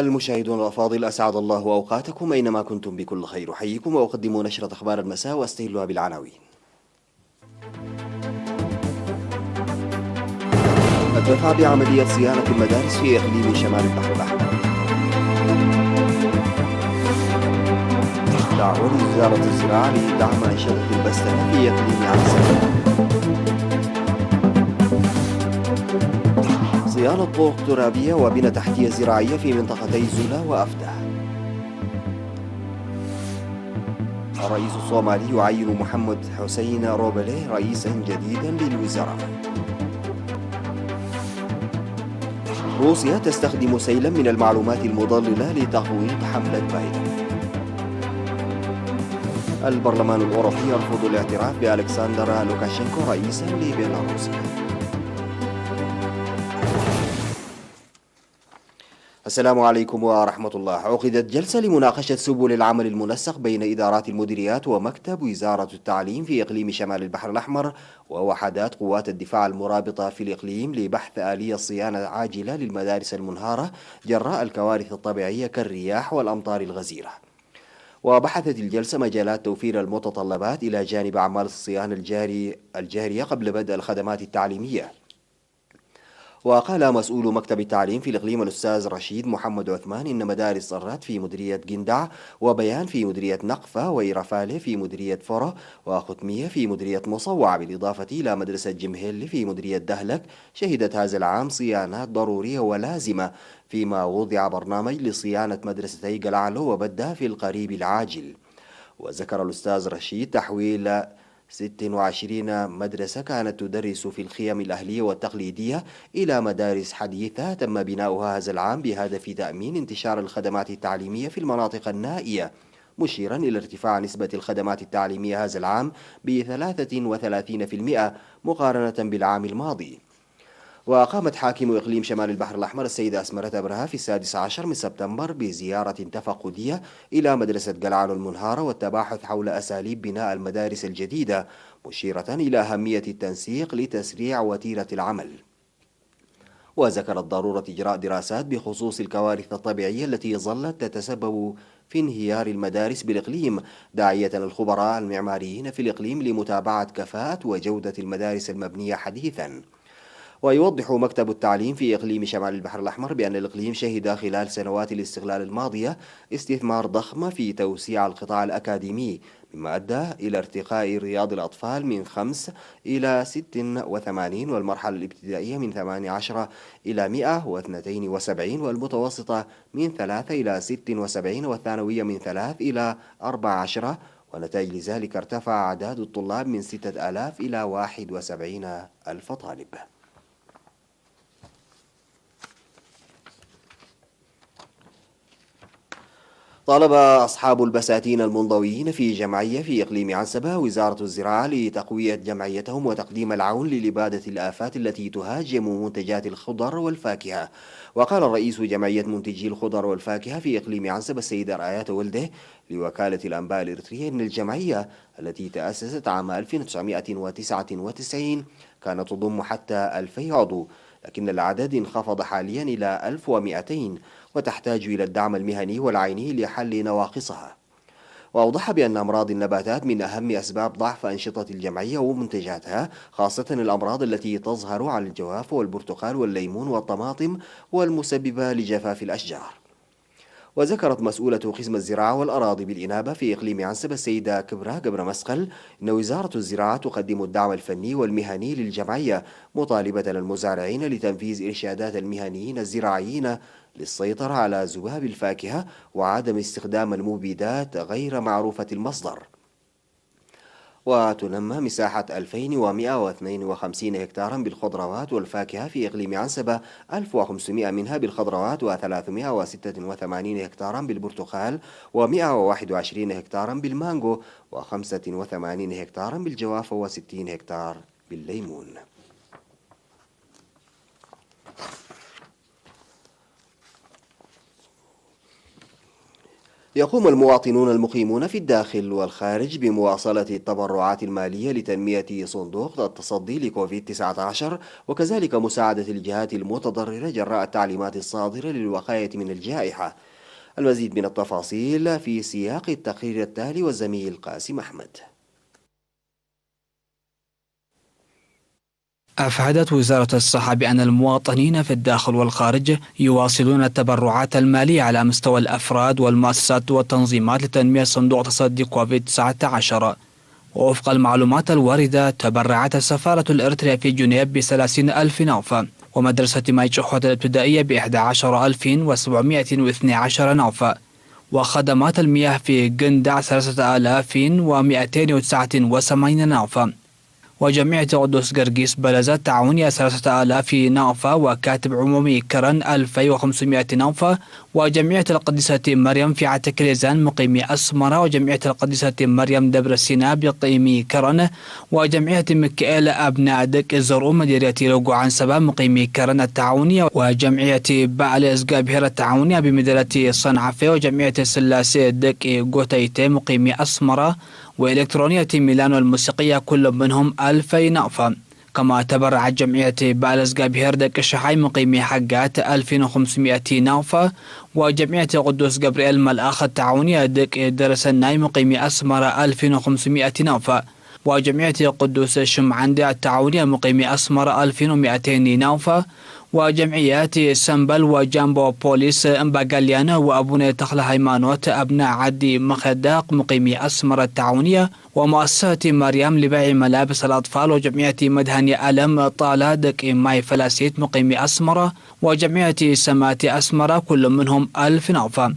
المشاهدون الأفاضل، أسعد الله أوقاتكم أينما كنتم بكل خير. أحييكم وأقدم نشرة أخبار المساء وأستهلها بالعناوين. الدفع بعملية صيانة المدارس في إقليم شمال البحر الأحمر. دعوة لوزارة الزراعة لدعم أنشطة البستنة في إقليم عسى. صيانة طرق ترابية وبنى تحتية زراعية في منطقتي زولا وأفده. الرئيس الصومالي يعين محمد حسين روبليه رئيسا جديدا للوزراء. روسيا تستخدم سيلا من المعلومات المضللة لتقويض حملة بايدن. البرلمان الأوروبي يرفض الاعتراف بألكسندر لوكاشينكو رئيسا لبيلاروسيا. السلام عليكم ورحمة الله. عقدت جلسة لمناقشة سبل العمل المنسق بين إدارات المديريات ومكتب وزارة التعليم في إقليم شمال البحر الأحمر ووحدات قوات الدفاع المرابطة في الإقليم لبحث آلية صيانة عاجلة للمدارس المنهارة جراء الكوارث الطبيعية كالرياح والأمطار الغزيرة. وبحثت الجلسة مجالات توفير المتطلبات إلى جانب أعمال الصيانة الجارية قبل بدء الخدمات التعليمية. وقال مسؤول مكتب التعليم في الإقليم الأستاذ رشيد محمد عثمان إن مدارس صرات في مديرية جندع وبيان في مديرية نقفة وإيرافالي في مديرية فرة وختمية في مديرية مصوع بالإضافة إلى مدرسة جمهيل في مديرية دهلك شهدت هذا العام صيانات ضرورية ولازمة، فيما وضع برنامج لصيانة مدرستي قلعلو وبدة في القريب العاجل. وذكر الأستاذ رشيد تحويل 26 مدرسة كانت تدرس في الخيم الأهلية والتقليدية إلى مدارس حديثة تم بناؤها هذا العام بهدف تأمين انتشار الخدمات التعليمية في المناطق النائية، مشيرا إلى ارتفاع نسبة الخدمات التعليمية هذا العام ب33% مقارنة بالعام الماضي. وقامت حاكم إقليم شمال البحر الأحمر السيدة أسمرة أبرهة في 16 من سبتمبر بزيارة تفقدية إلى مدرسة قلعان المنهارة والتباحث حول أساليب بناء المدارس الجديدة، مشيرة إلى أهمية التنسيق لتسريع وتيرة العمل. وذكرت ضرورة إجراء دراسات بخصوص الكوارث الطبيعية التي ظلت تتسبب في انهيار المدارس بالإقليم، داعية الخبراء المعماريين في الإقليم لمتابعة كفاءة وجودة المدارس المبنية حديثاً. ويوضح مكتب التعليم في إقليم شمال البحر الأحمر بأن الإقليم شهد خلال سنوات الاستغلال الماضية استثمار ضخم في توسيع القطاع الأكاديمي، مما أدى إلى ارتقاء رياض الأطفال من 5 إلى 86، والمرحلة الابتدائية من 18 إلى 172، والمتوسطة من 3 إلى 76، والثانوية من 3 إلى 14. ونتائج لذلك ارتفع أعداد الطلاب من 6000 إلى 71,000 طالب. طالب أصحاب البساتين المنضويين في جمعية في إقليم عنسبة وزارة الزراعة لتقوية جمعيتهم وتقديم العون لإبادة الآفات التي تهاجم منتجات الخضر والفاكهة. وقال رئيس جمعية منتجي الخضر والفاكهة في إقليم عنسبة السيدة رآيات ولده لوكالة الأنباء الإريترية أن الجمعية التي تأسست عام 1999 كانت تضم حتى 2000 عضو، لكن العدد انخفض حاليا إلى 1200 وتحتاج إلى الدعم المهني والعيني لحل نواقصها. وأوضح بأن أمراض النباتات من أهم أسباب ضعف أنشطة الجمعية ومنتجاتها، خاصة الأمراض التي تظهر على الجواف والبرتقال والليمون والطماطم والمسببة لجفاف الأشجار. وذكرت مسؤولة قسم الزراعة والأراضي بالإنابة في إقليم عنسبة السيدة كبرى قبر مسقل أن وزارة الزراعة تقدم الدعم الفني والمهني للجمعية، مطالبة المزارعين لتنفيذ إرشادات المهنيين الزراعيين للسيطرة على ذباب الفاكهة وعدم استخدام المبيدات غير معروفة المصدر. وتنمى مساحة 2152 هكتارا بالخضروات والفاكهة في إقليم عنسبة، 1500 منها بالخضروات و386 هكتارا بالبرتقال و121 هكتارا بالمانجو و85 هكتارا بالجوافة و60 هكتار بالليمون. يقوم المواطنون المقيمون في الداخل والخارج بمواصلة التبرعات المالية لتنمية صندوق التصدي لكوفيد-19 وكذلك مساعدة الجهات المتضررة جراء التعليمات الصادرة للوقاية من الجائحة. المزيد من التفاصيل في سياق التقرير التالي والزميل قاسم أحمد. أفادت وزارة الصحة بأن المواطنين في الداخل والخارج يواصلون التبرعات المالية على مستوى الأفراد والمؤسسات والتنظيمات لتنمية صندوق تصدي كوفيد-19. ووفق المعلومات الواردة تبرعت السفارة الإريترية في جنيف ب30,000 نوفة، ومدرسة ماي جحوت الابتدائية ب11,712 نوفة، وخدمات المياه في قندع 3,289 نوفة، وجمعية قدوس قرقيس بلزت تعاونية 3,000 نوفة، وكاتب عمومي كرن 2,500 نوفة، وجمعية القديسة مريم في عتكريزان مقيمي أسمرة، وجمعية القديسة مريم دبر السيناء بقيمي كرن، وجمعية مكائيل أبناء دك الزرو مديرية لوقوعان سبا مقيمي كرن التعاونية، وجمعية بعل إسقابهر التعاونية بمديرية صنعفة، وجمعية سلاسي دك قوتيتي مقيمي أسمرة، وإلكترونية ميلانو الموسيقية كل منهم 2,000 نوفة. كما تبرعت جمعية بالز قابهير دك الشحاي مقيمي حقات 2,500 نوفة، وجمعية قدوس جبريل ملآخ التعاونية دك درس الناي مقيمي أسمر 2,500 نوفة، وجمعية قدوس الشمعندي التعاونية مقيمي أسمر 2,200 نوفة، وجمعيات سنبل وجامبو بوليس امباقاليانا وابونا تخل هيمانوت ابناء عدي مخداق مقيمي اسمر التعاونيه، ومؤسسه مريم لبيع ملابس الاطفال، وجمعيه مدهني الم طالادك ماي فلاسيت مقيمي اسمره، وجمعيه سماتي اسمره كل منهم 1,000 نوفه.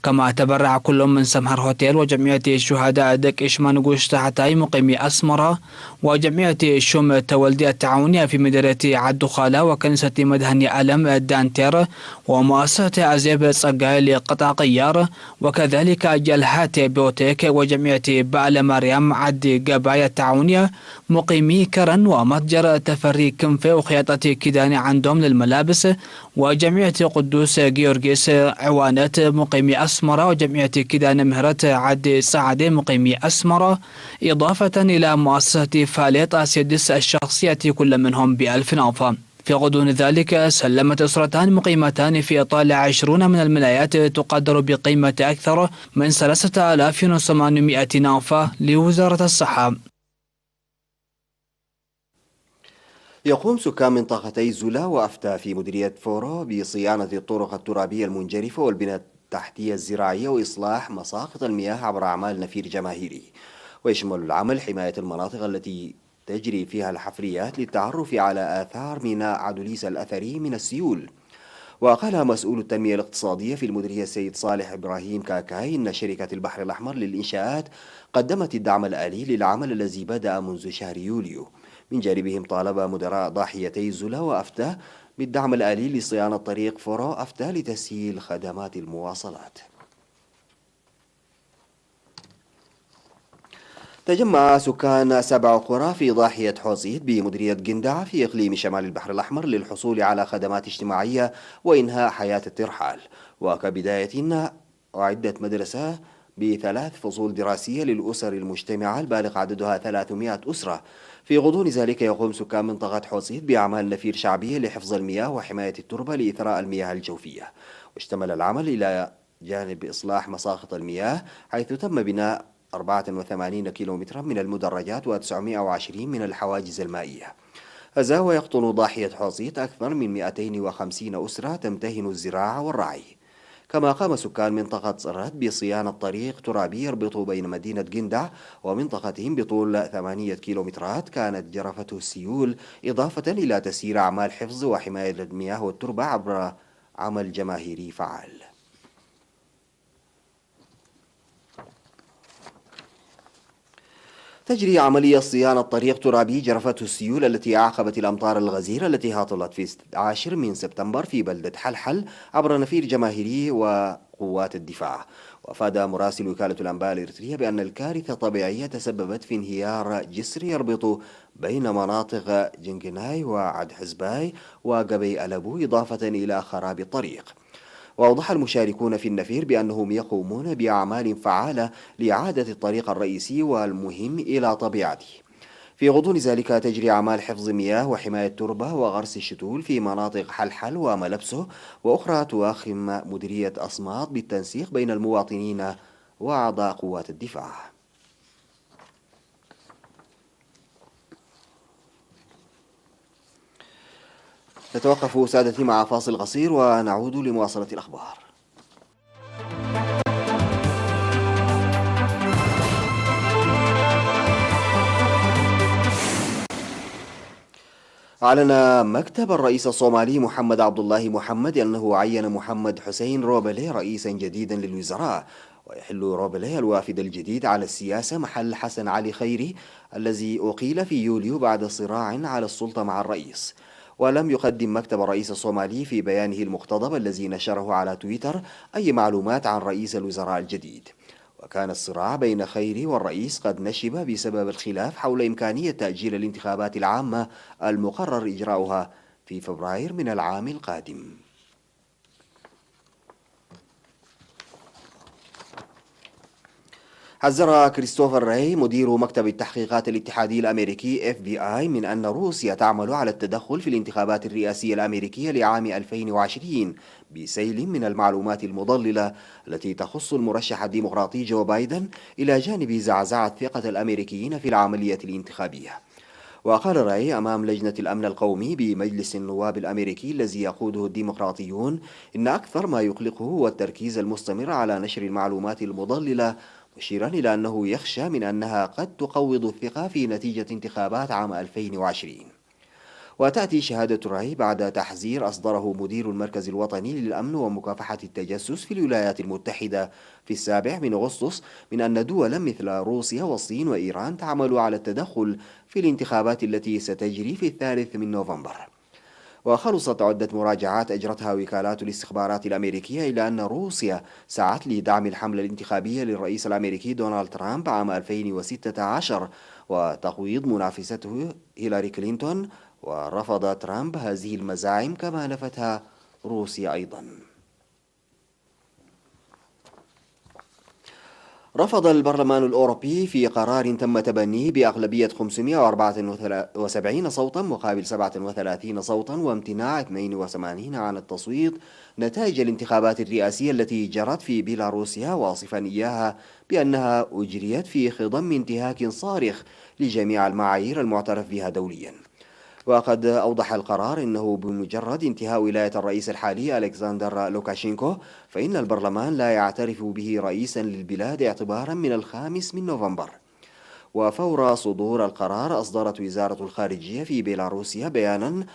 كما تبرع كل من سمهر هوتيل، وجمعية الشهداء دك إشمان قوش تحتاي مقيمي أسمرة، وجمعية الشوم التولدية التعاونية في مديرية عدو خالة، وكنيسة مدهني ألم الدانتير، ومؤسسة عزيب صقاي لقطع قيار، وكذلك جلهات بيوتيك، وجمعية بعل مريم عد قبايا التعاونية مقيمي كرن، ومتجر تفري كنفة وخياطة كيداني عندهم للملابس، وجمعية قدوس جيورجيس عوانات مقيمي أسمرة، وجمعية كيدان مهرت عد سعدي مقيمي أسمرة، إضافة إلى مؤسسة فاليط أسيدس الشخصية كل منهم ب1,000 نوفة. في غضون ذلك سلمت أسرتان مقيمتان في إطالة 20 من المنايات تقدر بقيمة أكثر من 3,800 نوفة لوزارة الصحة. يقوم سكان منطقتي زولا وأفتى في مديرية فورو بصيانة الطرق الترابية المنجرفة والبنى التحتية الزراعية وإصلاح مساقط المياه عبر أعمال نفير جماهيري، ويشمل العمل حماية المناطق التي تجري فيها الحفريات للتعرف على آثار ميناء عدوليس الأثري من السيول. وقال مسؤول التنمية الاقتصادية في المديرية السيد صالح إبراهيم كاكاي إن شركة البحر الأحمر للإنشاءات قدمت الدعم الآلي للعمل الذي بدأ منذ شهر يوليو. من جانبهم طالب مدراء ضاحيتي زولا وأفتاه بالدعم الآلي لصيانة طريق فورو أفتاه لتسهيل خدمات المواصلات. تجمع سكان 7 قرى في ضاحية حوصيت بمديرية قندع في إقليم شمال البحر الأحمر للحصول على خدمات اجتماعية وإنهاء حياة الترحال. وكبداية أعدت مدرسة ب3 فصول دراسية للأسر المجتمعة البالغ عددها 300 أسرة. في غضون ذلك يقوم سكان منطقة حوصيت بأعمال نفير شعبية لحفظ المياه وحماية التربة لإثراء المياه الجوفية. واشتمل العمل إلى جانب إصلاح مساقط المياه، حيث تم بناء 84 كيلومترا من المدرجات و920 من الحواجز المائية. هذا ويقطن ضاحية حوصيت أكثر من 250 أسرة تمتهن الزراعة والرعي. كما قام سكان منطقة صرات بصيانة طريق ترابي يربط بين مدينة قندع ومنطقتهم بطول 8 كيلومترات كانت جرفته السيول، إضافة إلى تسيير أعمال حفظ وحماية المياه والتربة عبر عمل جماهيري فعال. تجري عملية صيانة طريق ترابي جرفته السيول التي أعقبت الأمطار الغزيرة التي هطلت في 10 من سبتمبر في بلدة حلحل عبر نفير جماهيري وقوات الدفاع. وأفاد مراسل وكالة الأنباء الإريترية بأن الكارثة الطبيعية تسببت في انهيار جسر يربط بين مناطق جنجناي وعد حزباي وقبي ألبو، إضافة إلى خراب الطريق. وأوضح المشاركون في النفير بأنهم يقومون بأعمال فعالة لإعادة الطريق الرئيسي والمهم إلى طبيعته. في غضون ذلك تجري أعمال حفظ مياه وحماية تربة وغرس الشتول في مناطق حلحل وملبسه، وأخرى تواخم مديرية أصمات بالتنسيق بين المواطنين وأعضاء قوات الدفاع. نتوقف سادتي مع فاصل قصير ونعود لمواصلة الأخبار. أعلن مكتب الرئيس الصومالي محمد عبد الله محمد أنه عين محمد حسين روبلي رئيسا جديدا للوزراء، ويحل روبلي الوافد الجديد على السياسة محل حسن علي خيري الذي أقيل في يوليو بعد صراع على السلطة مع الرئيس. ولم يقدم مكتب الرئيس الصومالي في بيانه المقتضب الذي نشره على تويتر أي معلومات عن رئيس الوزراء الجديد. وكان الصراع بين خيري والرئيس قد نشب بسبب الخلاف حول إمكانية تأجيل الانتخابات العامة المقرر إجراؤها في فبراير من العام القادم. حذر كريستوفر راي مدير مكتب التحقيقات الاتحادي الأمريكي FBI من أن روسيا تعمل على التدخل في الانتخابات الرئاسية الأمريكية لعام 2020 بسيل من المعلومات المضللة التي تخص المرشح الديمقراطي جو بايدن، إلى جانب زعزعة ثقة الأمريكيين في العملية الانتخابية. وقال راي أمام لجنة الأمن القومي بمجلس النواب الأمريكي الذي يقوده الديمقراطيون إن أكثر ما يقلقه هو التركيز المستمر على نشر المعلومات المضللة، مشيرا إلى أنه يخشى من أنها قد تقوض الثقة في نتيجة انتخابات عام 2020. وتأتي شهادة راي بعد تحذير أصدره مدير المركز الوطني للأمن ومكافحة التجسس في الولايات المتحدة في 7 أغسطس من أن دولا مثل روسيا والصين وإيران تعمل على التدخل في الانتخابات التي ستجري في 3 نوفمبر. وخلصت عدة مراجعات أجرتها وكالات الاستخبارات الأمريكية إلى أن روسيا سعت لدعم الحملة الانتخابية للرئيس الأمريكي دونالد ترامب عام 2016 وتقويض منافسته هيلاري كلينتون، ورفض ترامب هذه المزاعم كما نفتها روسيا أيضا. رفض البرلمان الأوروبي في قرار تم تبنيه بأغلبية 574 صوتا مقابل 37 صوتا وامتناع 82 عن التصويت نتائج الانتخابات الرئاسية التي جرت في بيلاروسيا، واصفا إياها بأنها أجريت في خضم انتهاك صارخ لجميع المعايير المعترف بها دوليا. وقد أوضح القرار أنه بمجرد انتهاء ولاية الرئيس الحالي ألكسندر لوكاشينكو فإن البرلمان لا يعترف به رئيسا للبلاد اعتبارا من 5 نوفمبر. وفور صدور القرار أصدرت وزارة الخارجية في بيلاروسيا بيانا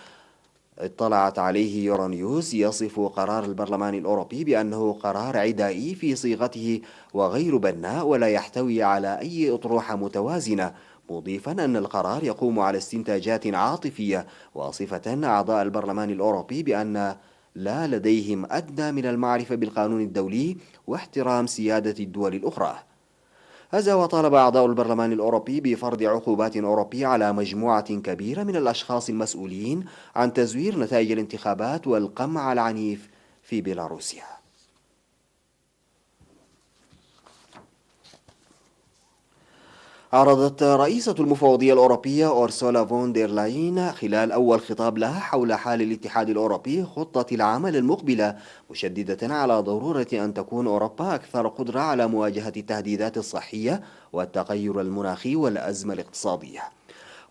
اطلعت عليه يورونيوز يصف قرار البرلمان الأوروبي بأنه قرار عدائي في صيغته وغير بناء ولا يحتوي على أي أطروحة متوازنة، مضيفا أن القرار يقوم على استنتاجات عاطفية، واصفة أعضاء البرلمان الأوروبي بأن لا لديهم أدنى من المعرفة بالقانون الدولي واحترام سيادة الدول الأخرى. هذا وطالب أعضاء البرلمان الأوروبي بفرض عقوبات أوروبية على مجموعة كبيرة من الأشخاص المسؤولين عن تزوير نتائج الانتخابات والقمع العنيف في بيلاروسيا. عرضت رئيسة المفوضية الأوروبية أورسولا فون دير لاين خلال أول خطاب لها حول حال الاتحاد الأوروبي خطة العمل المقبلة، مشددة على ضرورة أن تكون أوروبا أكثر قدرة على مواجهة التهديدات الصحية والتغير المناخي والأزمة الاقتصادية.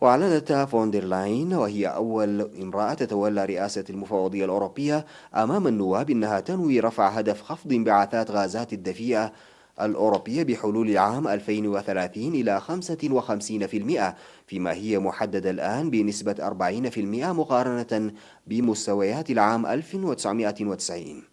وأعلنت فون دير لاين وهي أول امرأة تتولى رئاسة المفوضية الأوروبية أمام النواب أنها تنوي رفع هدف خفض انبعاثات غازات الدفيئة الأوروبية بحلول العام 2030 إلى 55%، فيما هي محددة الآن بنسبة 40% مقارنة بمستويات العام 1990.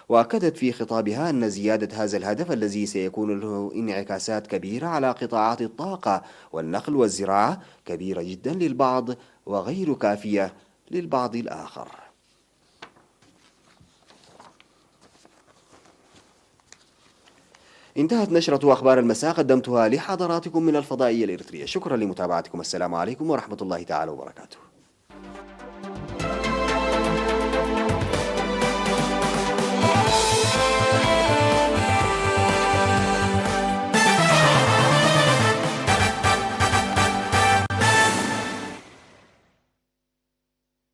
وأكدت في خطابها أن زيادة هذا الهدف الذي سيكون له انعكاسات كبيرة على قطاعات الطاقة والنقل والزراعة كبيرة جدا للبعض وغير كافية للبعض الآخر. انتهت نشرة أخبار المساء قدمتها لحضراتكم من الفضائية الإريترية. شكرا لمتابعتكم. السلام عليكم ورحمة الله تعالى وبركاته.